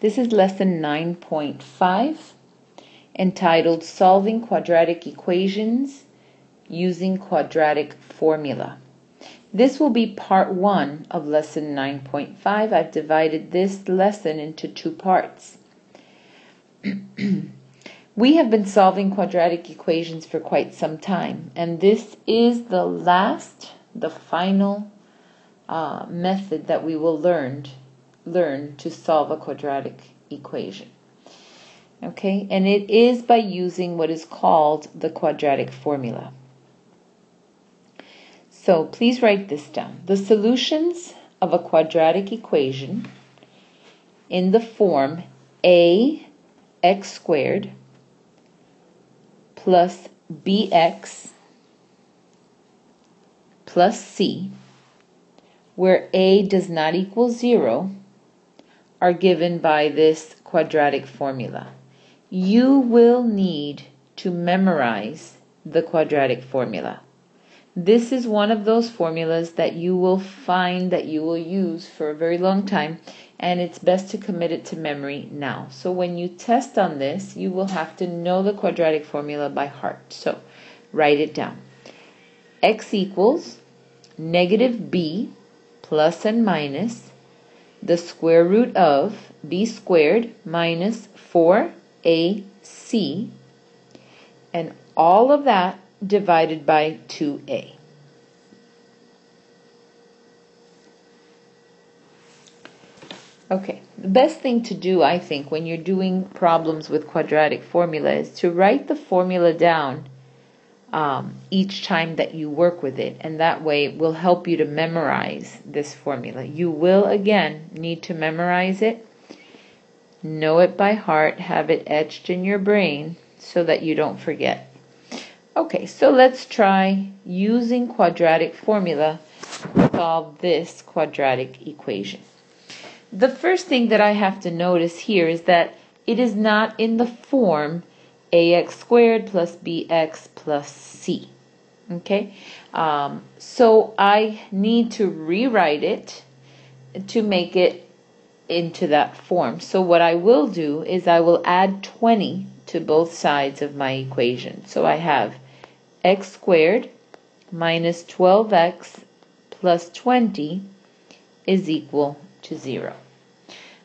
This is lesson 9.5, entitled Solving Quadratic Equations Using Quadratic Formula. This will be part 1 of lesson 9.5. I've divided this lesson into 2 parts. We have been solving quadratic equations for quite some time, and this is the final method that we will learn to solve a quadratic equation. Okay, and it is by using what is called the quadratic formula. So please write this down. The solutions of a quadratic equation in the form ax squared plus bx plus c, where a does not equal 0, are given by this quadratic formula. You will need to memorize the quadratic formula. This is one of those formulas that you will find that you will use for a very long time, and it's best to commit it to memory now. So when you test on this, you will have to know the quadratic formula by heart. So write it down. X equals negative b plus and minus the square root of b squared minus 4ac, and all of that divided by 2a. Okay, the best thing to do, I think, when you're doing problems with quadratic formula is to write the formula down each time that you work with it, and that way it will help you to memorize this formula. You will, again, need to memorize it, know it by heart, have it etched in your brain so that you don't forget. Okay, so let's try using quadratic formula to solve this quadratic equation. The first thing that I have to notice here is that it is not in the form ax squared plus bx plus c. Okay, so I need to rewrite it to make it into that form. So what I will do is I will add 20 to both sides of my equation. So I have x squared minus 12x plus 20 is equal to 0.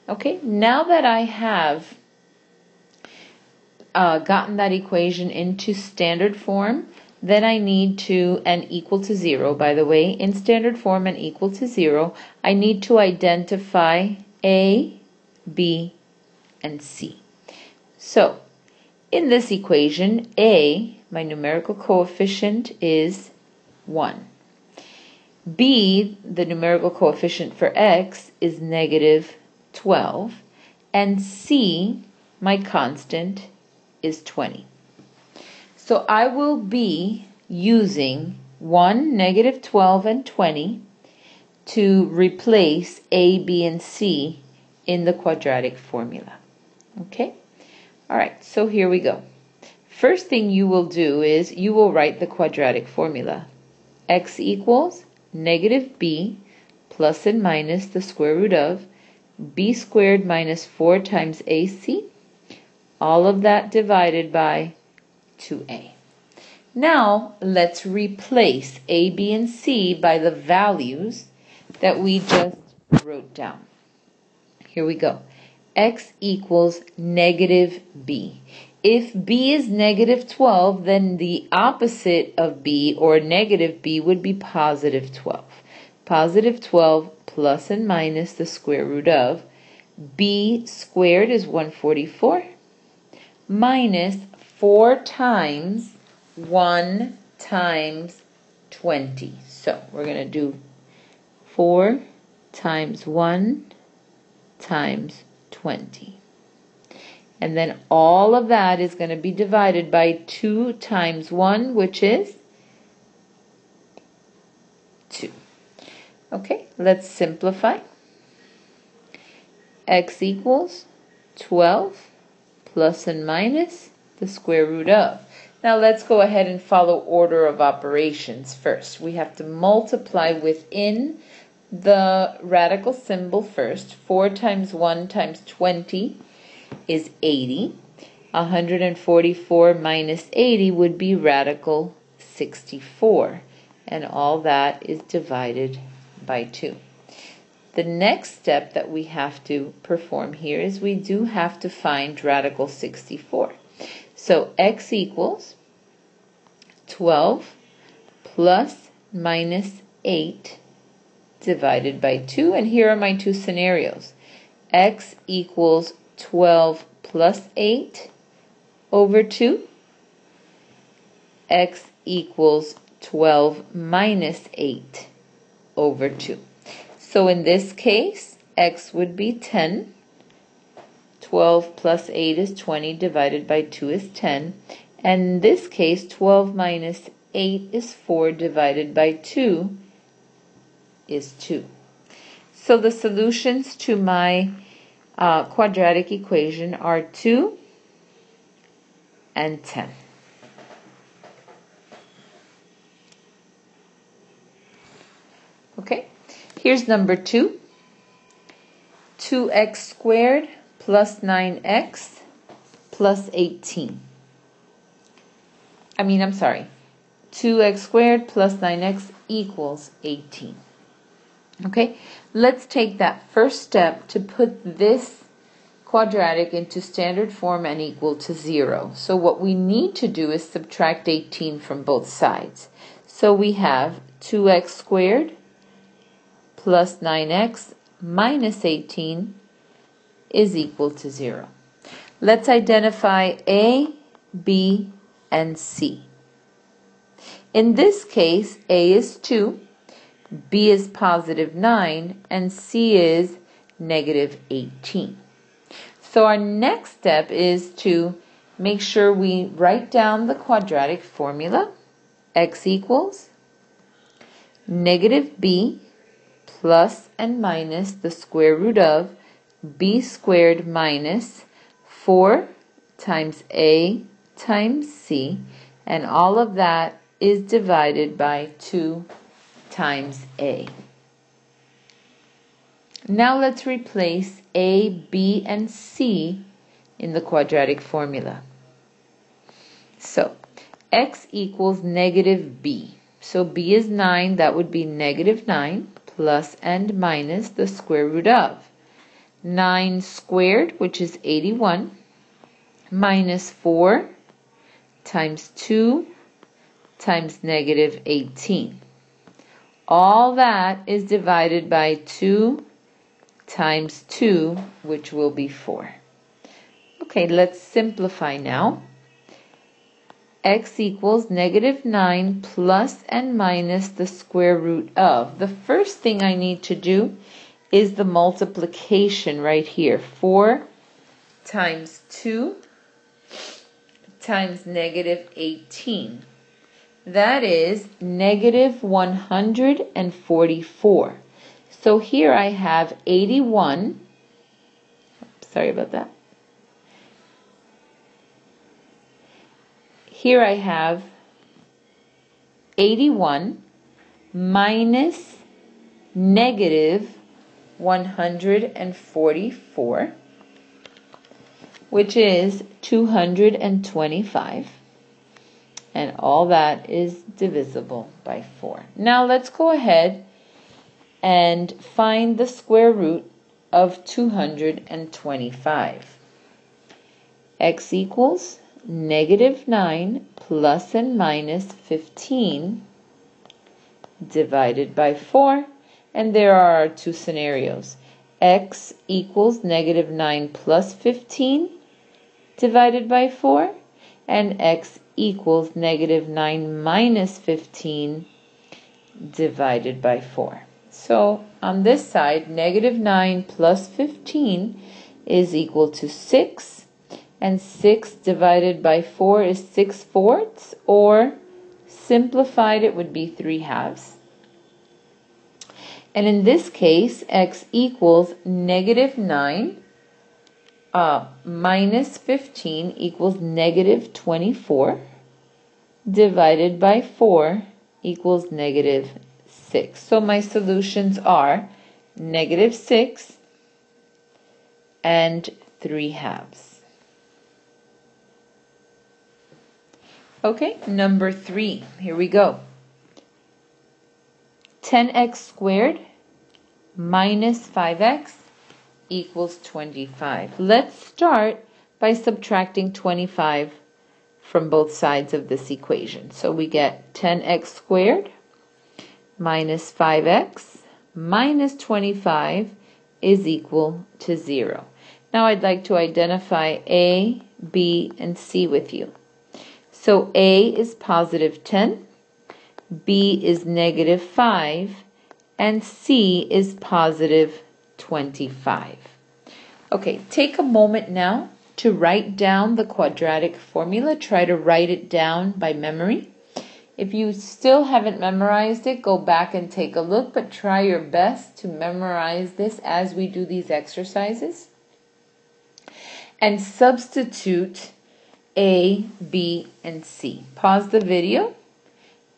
Okay, now that I have gotten that equation into standard form, then I need to, and equal to 0, by the way, in standard form and equal to 0, I need to identify a, b, and c. So, in this equation, a, my numerical coefficient, is 1. b, the numerical coefficient for x, is negative 12. And c, my constant, is 20. So I will be using 1, negative 12, and 20 to replace a, b, and c in the quadratic formula. Okay? All right, so here we go. First thing you will do is you will write the quadratic formula. X equals negative b plus and minus the square root of b squared minus 4 times ac, all of that divided by 2a. Now let's replace a, b, and c by the values that we just wrote down. Here we go. X equals negative b. If b is negative 12, then the opposite of b, or negative b, would be positive 12. Positive 12 plus and minus the square root of b squared is 144 minus 4 times 1 times 20. So we're going to do 4 times 1 times 20. And then all of that is going to be divided by 2 times 1, which is 2. Okay, let's simplify. X equals 12 plus and minus the square root of. Now let's go ahead and follow order of operations first. We have to multiply within the radical symbol first. 4 times 1 times 20 is 80. 144 minus 80 would be radical 64. And all that is divided by 2. The next step that we have to perform here is we do have to find radical 64. So x equals 12 plus minus 8 divided by 2. And here are my two scenarios. X equals 12 plus 8 over 2. X equals 12 minus 8 over 2. So in this case, x would be 10. 12 plus 8 is 20, divided by 2 is 10. And in this case, 12 minus 8 is 4, divided by 2 is 2. So the solutions to my quadratic equation are 2 and 10. Okay, here's number 2. 2x squared plus 9x plus 18. 2x squared plus 9x equals 18. Okay, let's take that first step to put this quadratic into standard form and equal to 0. So what we need to do is subtract 18 from both sides. So we have 2x squared plus 9x minus 18 is equal to 0. Let's identify A, B, and C. In this case, A is 2, B is positive 9, and C is negative 18. So our next step is to make sure we write down the quadratic formula. X equals negative B plus and minus the square root of b squared minus 4 times A times C, and all of that is divided by 2 times A. Now let's replace A, B, and C in the quadratic formula. So x equals negative b. So b is 9, that would be negative 9 plus and minus the square root of 9 squared, which is 81, minus 4 times 2 times negative 18. All that is divided by 2 times 2, which will be 4. Okay, let's simplify now. X equals negative 9 plus and minus the square root of. The first thing I need to do is the multiplication right here. 4 times 2 times negative 18. That is negative 144. So here I have 81. Sorry about that. Here I have 81 minus negative 144, which is 225. And all that is divisible by 4. Now let's go ahead and find the square root of 225. X equals negative 9 plus and minus 15 divided by 4. And there are our two scenarios. X equals negative 9 plus 15 divided by 4. And x equals negative 9 minus 15 divided by 4. So on this side, negative 9 plus 15 is equal to 6. And 6 divided by 4 is 6/4, or simplified it would be 3/2. And in this case, x equals negative 9 minus 15 equals negative 24, divided by 4 equals negative 6. So my solutions are -6 and 3/2. Okay, number 3. Here we go. 10x squared minus 5x equals 25. Let's start by subtracting 25 from both sides of this equation. So we get 10x squared minus 5x minus 25 is equal to 0. Now I'd like to identify A, B, and C with you. So A is positive 10, B is negative 5, and C is positive 25. Okay, take a moment now to write down the quadratic formula. Try to write it down by memory. If you still haven't memorized it, go back and take a look, but try your best to memorize this as we do these exercises. And substitute A, B, and C. Pause the video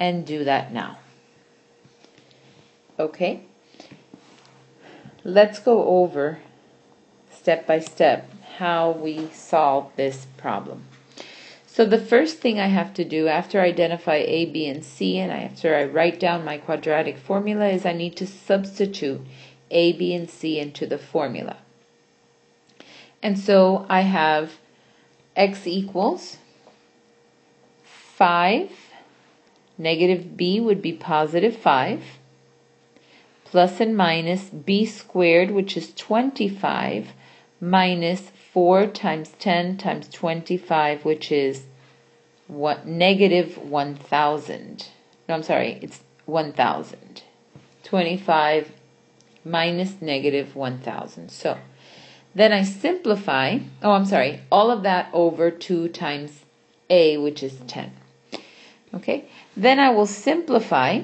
and do that now. Okay? Let's go over step by step how we solve this problem. So the first thing I have to do after I identify A, B, and C, and after I write down my quadratic formula, is I need to substitute A, B, and C into the formula. And so I have x equals 5, negative b would be positive 5, plus and minus b squared, which is 25, minus 4 times 10 times 25, which is negative 1,000. No, I'm sorry, it's 1,000. 25 minus negative 1,000. So then I simplify, all of that over 2 times a, which is 10. Okay, then I will simplify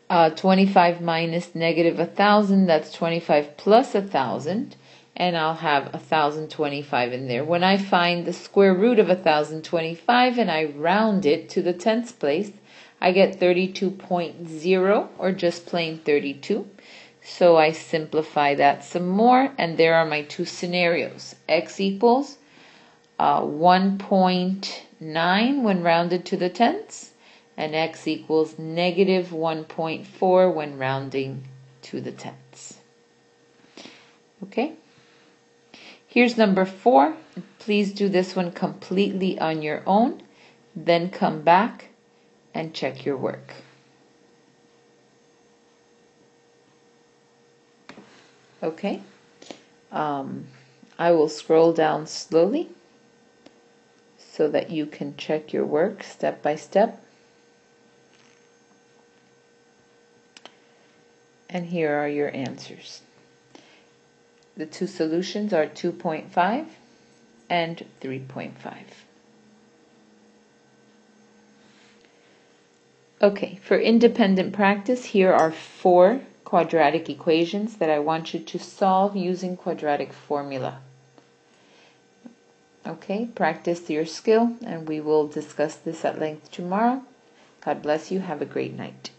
25 minus negative 1,000, that's 25 plus 1,000, and I'll have 1,025 in there. When I find the square root of 1,025 and I round it to the tenths place, I get 32.0, or just plain 32. So I simplify that some more, and there are my two scenarios. X equals 1.9 when rounded to the tenths, and x equals negative 1.4 when rounding to the tenths. Okay? Here's number 4. Please do this one completely on your own, then come back and check your work. Okay? I will scroll down slowly so that you can check your work step by step. And here are your answers. The two solutions are 2.5 and 3.5. Okay, for independent practice, here are 4 quadratic equations that I want you to solve using quadratic formula. Okay, practice your skill, and we will discuss this at length tomorrow. God bless you. Have a great night.